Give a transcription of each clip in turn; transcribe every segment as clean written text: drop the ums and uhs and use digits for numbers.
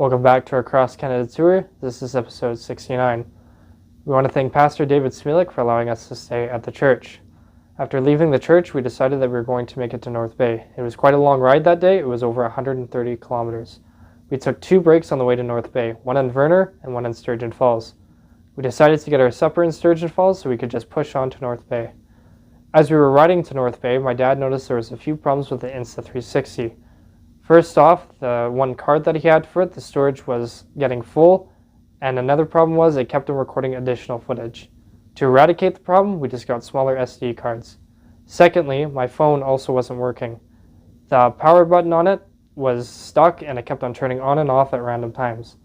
Welcome back to our Cross Canada tour. This is episode 69. We want to thank Pastor David Smilek for allowing us to stay at the church. After leaving the church, we decided that we were going to make it to North Bay. It was quite a long ride that day. It was over 130 kilometers. We took 2 breaks on the way to North Bay, one in Verner and one in Sturgeon Falls. We decided to get our supper in Sturgeon Falls so we could just push on to North Bay. As we were riding to North Bay, my dad noticed there was a few problems with the Insta 360. First off, the one card that he had for it, the storage was getting full, and another problem was it kept on recording additional footage. To eradicate the problem, we just got smaller SD cards. Secondly, my phone also wasn't working. The power button on it was stuck and it kept on turning on and off at random times.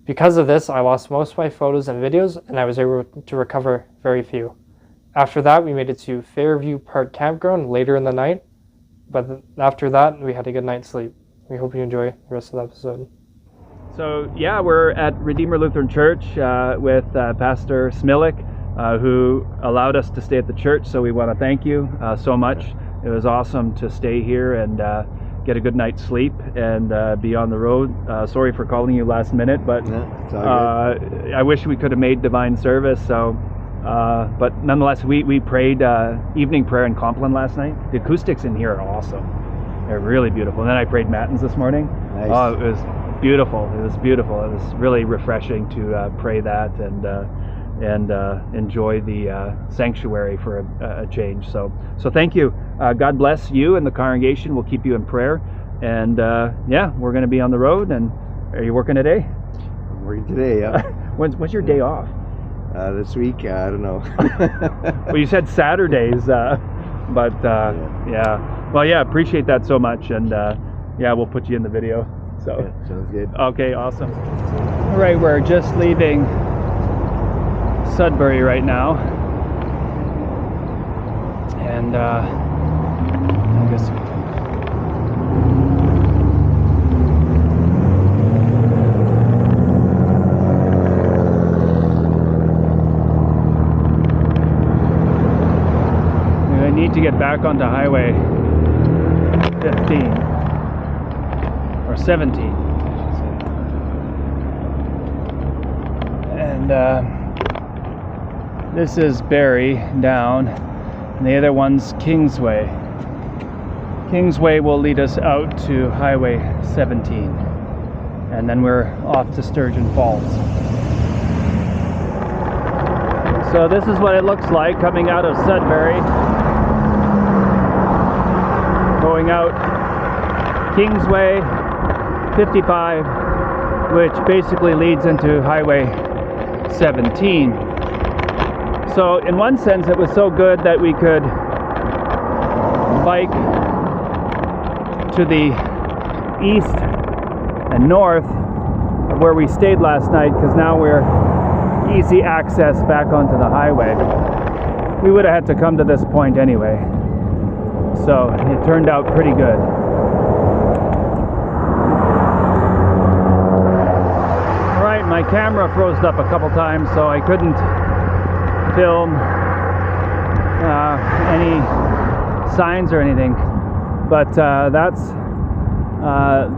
Because of this, I lost most of my photos and videos, and I was able to recover very few. After that, we made it to Fairview Park campground later in the night, but after that, we had a good night's sleep. We hope you enjoy the rest of the episode. So yeah, we're at Redeemer Lutheran Church with Pastor Smilek, who allowed us to stay at the church, so we want to thank you so much. It was awesome to stay here and get a good night's sleep and be on the road. Sorry for calling you last minute, but it's all good. I wish we could have made divine service. So, but nonetheless, we prayed evening prayer in Compline last night. The acoustics in here are awesome. They're really beautiful. And then I prayed Matins this morning. Nice. Oh, it was beautiful. It was beautiful. It was really refreshing to pray that and enjoy the sanctuary for a change. So thank you. God bless you and the congregation. We'll keep you in prayer. And yeah, we're going to be on the road. And are you working today? I'm working today, yeah. When's your day off? This week, I don't know. Well, you said Saturdays, but yeah. Well, yeah, appreciate that so much. And yeah, we'll put you in the video. So Yeah, sounds good. Okay, awesome. All right, we're just leaving Sudbury right now, and I guess I need to get back onto Highway 15 or 17, I should say. And this is Barrie down, and the other one's Kingsway. Kingsway will lead us out to Highway 17, and then we're off to Sturgeon Falls. So this is what it looks like coming out of Sudbury, going out Kingsway 55, which basically leads into Highway 17. So in one sense, it was so good that we could bike to the east and north of where we stayed last night, because now we're easy access back onto the highway. We would have had to come to this point anyway, so it turned out pretty good. All right, my camera froze up a couple times, so I couldn't film any signs or anything, but that's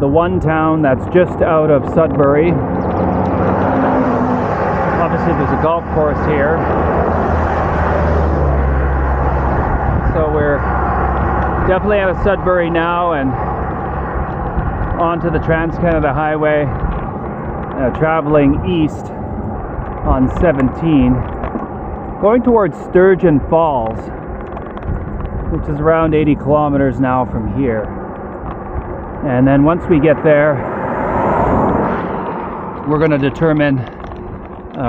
the one town that's just out of Sudbury. Obviously there's a golf course here, so we're definitely out of Sudbury now and onto the Trans-Canada Highway, traveling east on 17. Going towards Sturgeon Falls, which is around 80 kilometers now from here. And then once we get there, we're going to determine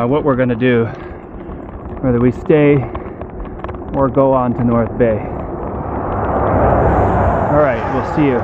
what we're going to do, whether we stay or go on to North Bay. All right, we'll see you.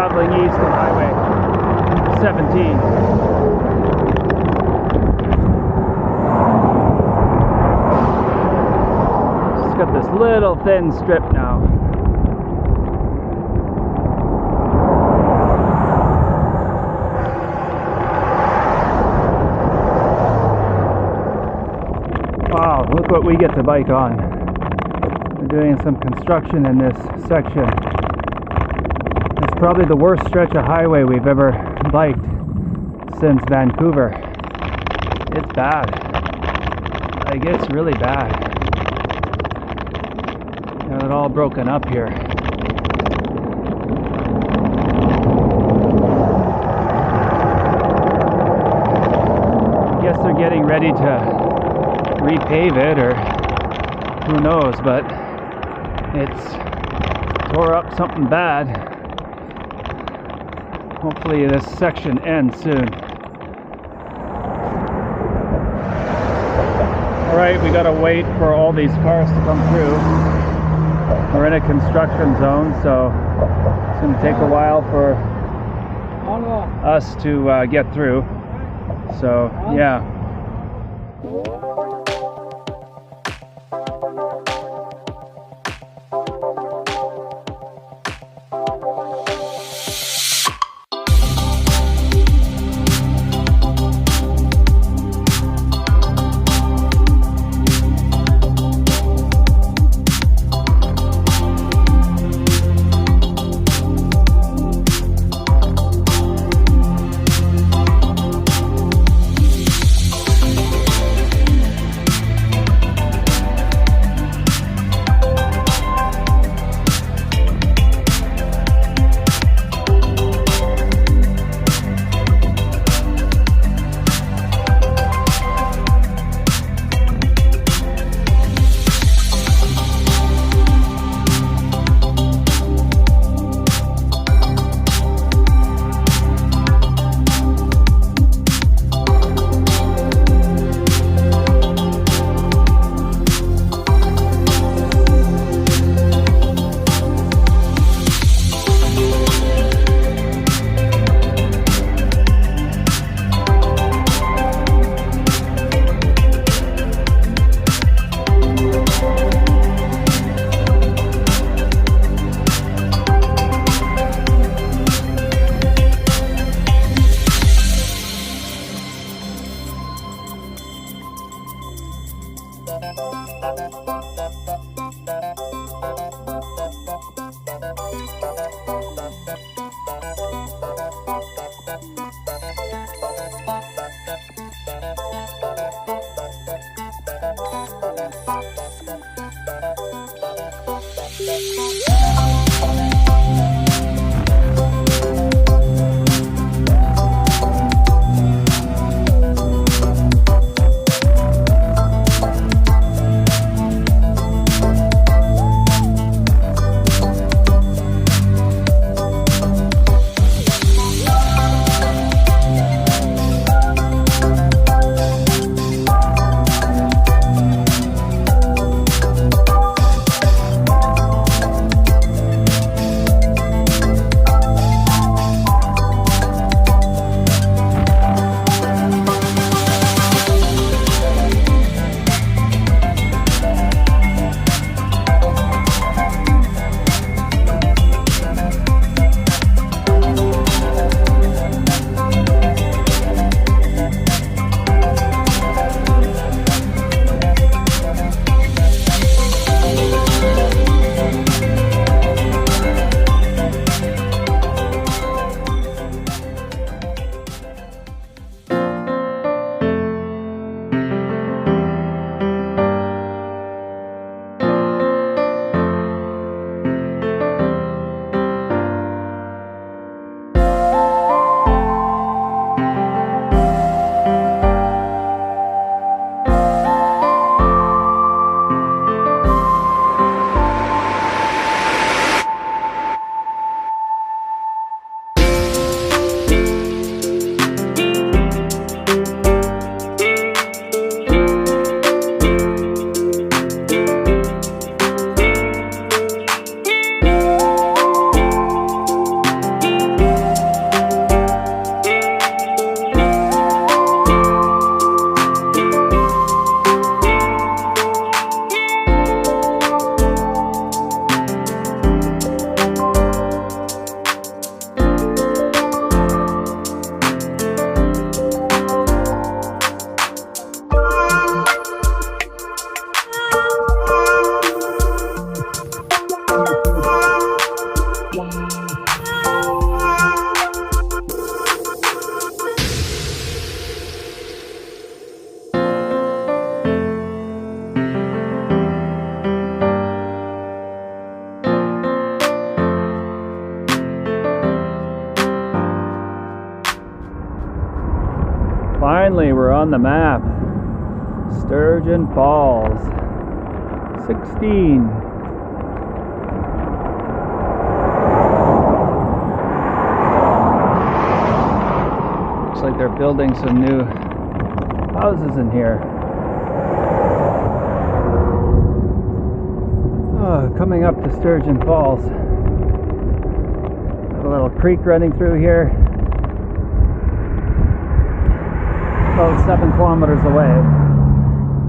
traveling east on Highway 17. Just got this little thin strip now. Wow, look what we get to bike on. We're doing some construction in this section. It's probably the worst stretch of highway we've ever biked since Vancouver. It's bad. Like, it's really bad. Got it all broken up here. I guess they're getting ready to repave it, or who knows, but it's tore up something bad. Hopefully this section ends soon. Alright, we gotta wait for all these cars to come through. We're in a construction zone, so it's gonna take a while for us to get through. So yeah. Finally, we're on the map. Sturgeon Falls. 16. Looks like they're building some new houses in here. Oh, coming up to Sturgeon Falls. Got a little creek running through here. About 7 kilometers away.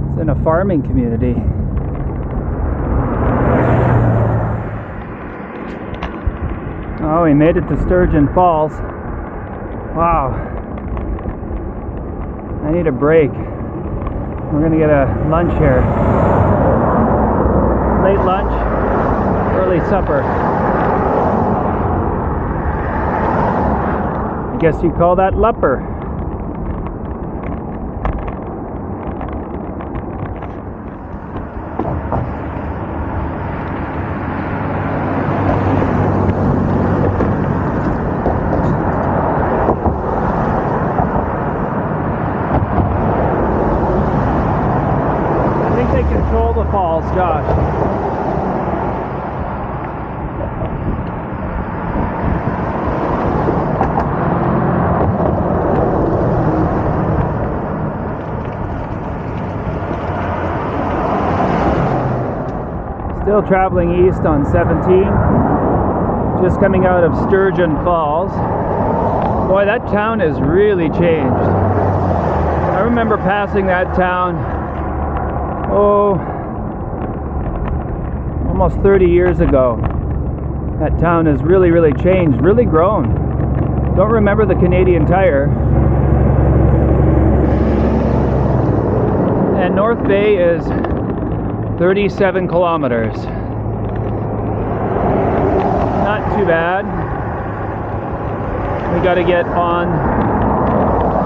It's in a farming community. Oh, we made it to Sturgeon Falls. Wow. I need a break. We're gonna get a lunch here. Late lunch, early supper. I guess you call that lupper. Control the falls, Josh. Still traveling east on 17. Just coming out of Sturgeon Falls. Boy, that town has really changed. I remember passing that town almost 30 years ago. That town has really changed, really grown. Don't remember the Canadian Tire. And North Bay is 37 kilometers. Not too bad. We got to get on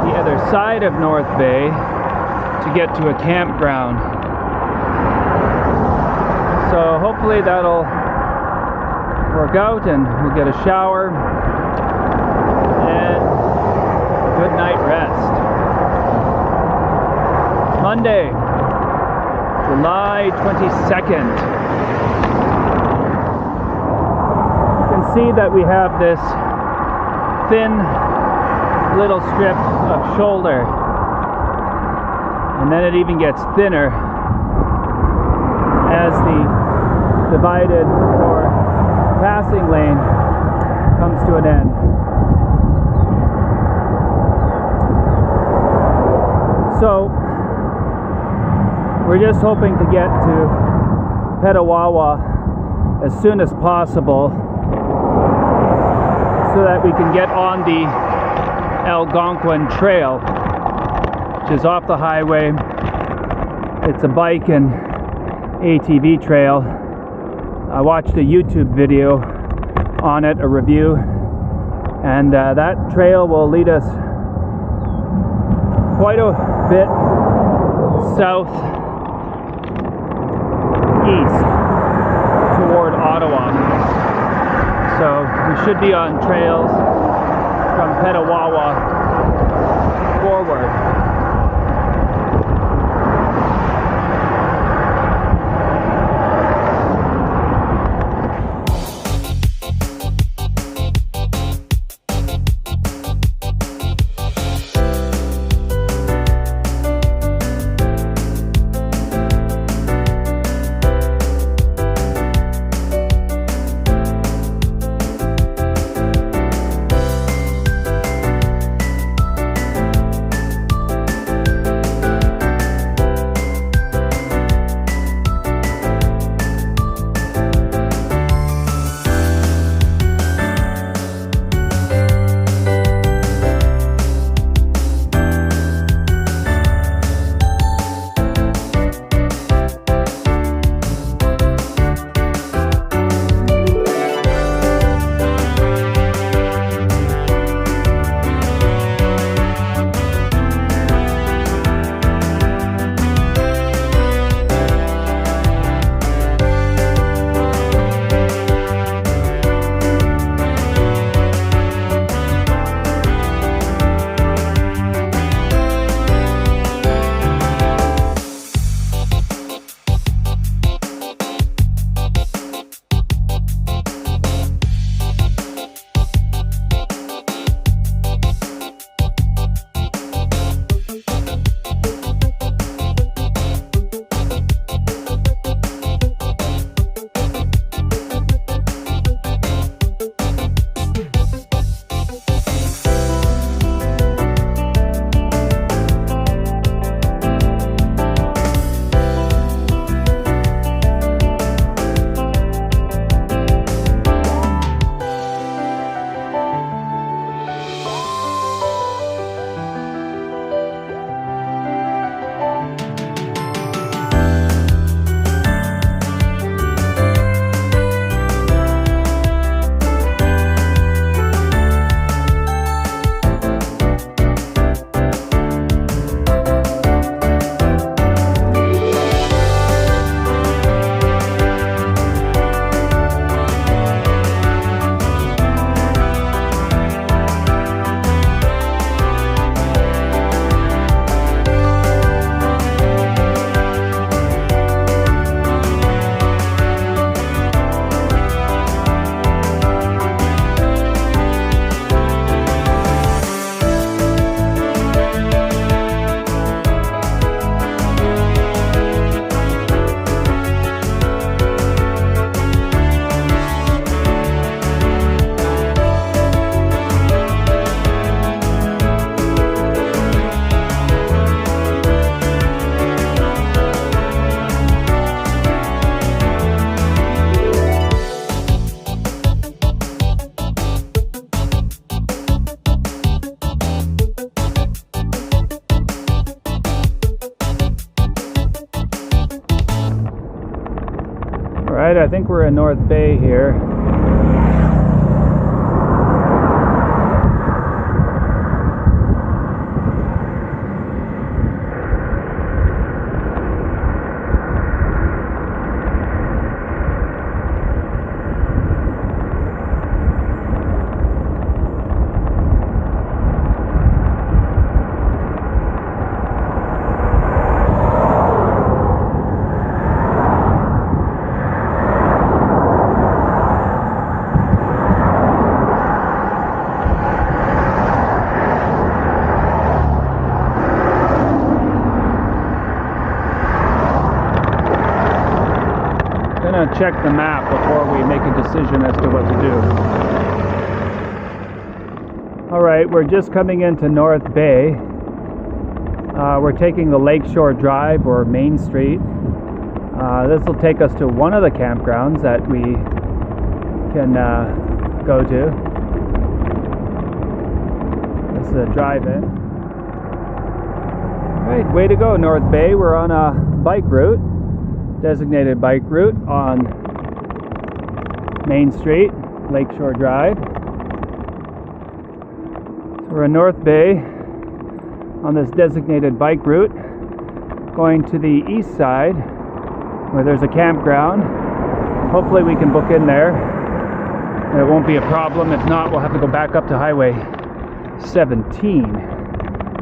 the other side of North Bay to get to a campground. So hopefully that'll work out and we'll get a shower and good night rest. It's Monday, July 22nd. You can see that we have this thin little strip of shoulder, and then it even gets thinner as the divided or passing lane comes to an end. So we're just hoping to get to Petawawa as soon as possible so that we can get on the Algonquin Trail, which is off the highway. It's a bike and ATV trail. I watched a YouTube video on it, a review, and that trail will lead us quite a bit south east toward Ottawa. So we should be on trails from Petawawa forward. Alright, I think we're in North Bay here. Check the map before we make a decision as to what to do. Alright, we're just coming into North Bay. We're taking the Lakeshore Drive or Main Street. This will take us to one of the campgrounds that we can go to. This is a drive-in. Alright, way to go North Bay. We're on a bike route. Designated bike route on Main Street, Lakeshore Drive. So we're in North Bay on this designated bike route, going to the east side where there's a campground. Hopefully we can book in there and it won't be a problem. If not, we'll have to go back up to Highway 17.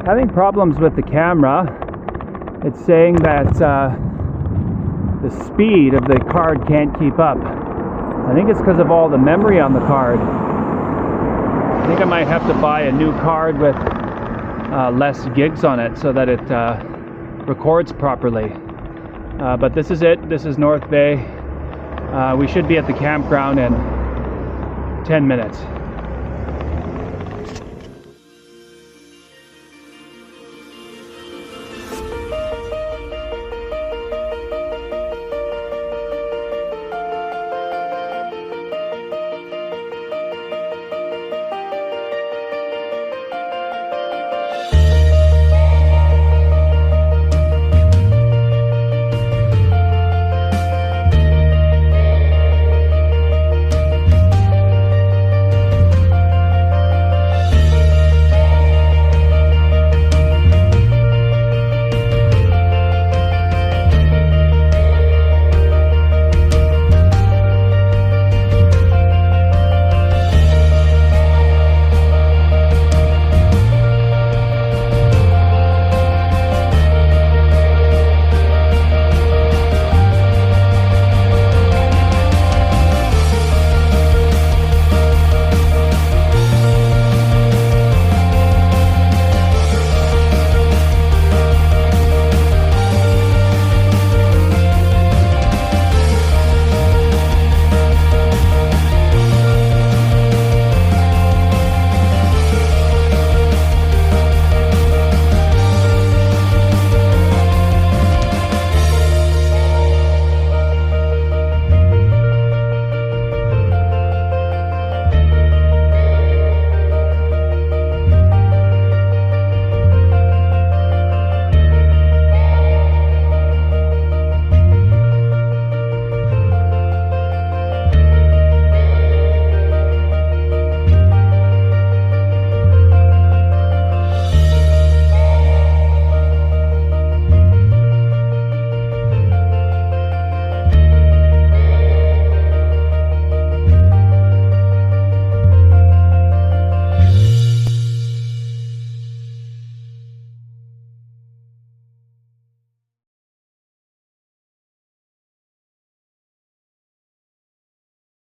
Having problems with the camera. It's saying that the speed of the card can't keep up. I think it's because of all the memory on the card. I think I might have to buy a new card with less gigs on it so that it records properly. But this is it. This is North Bay. We should be at the campground in 10 minutes.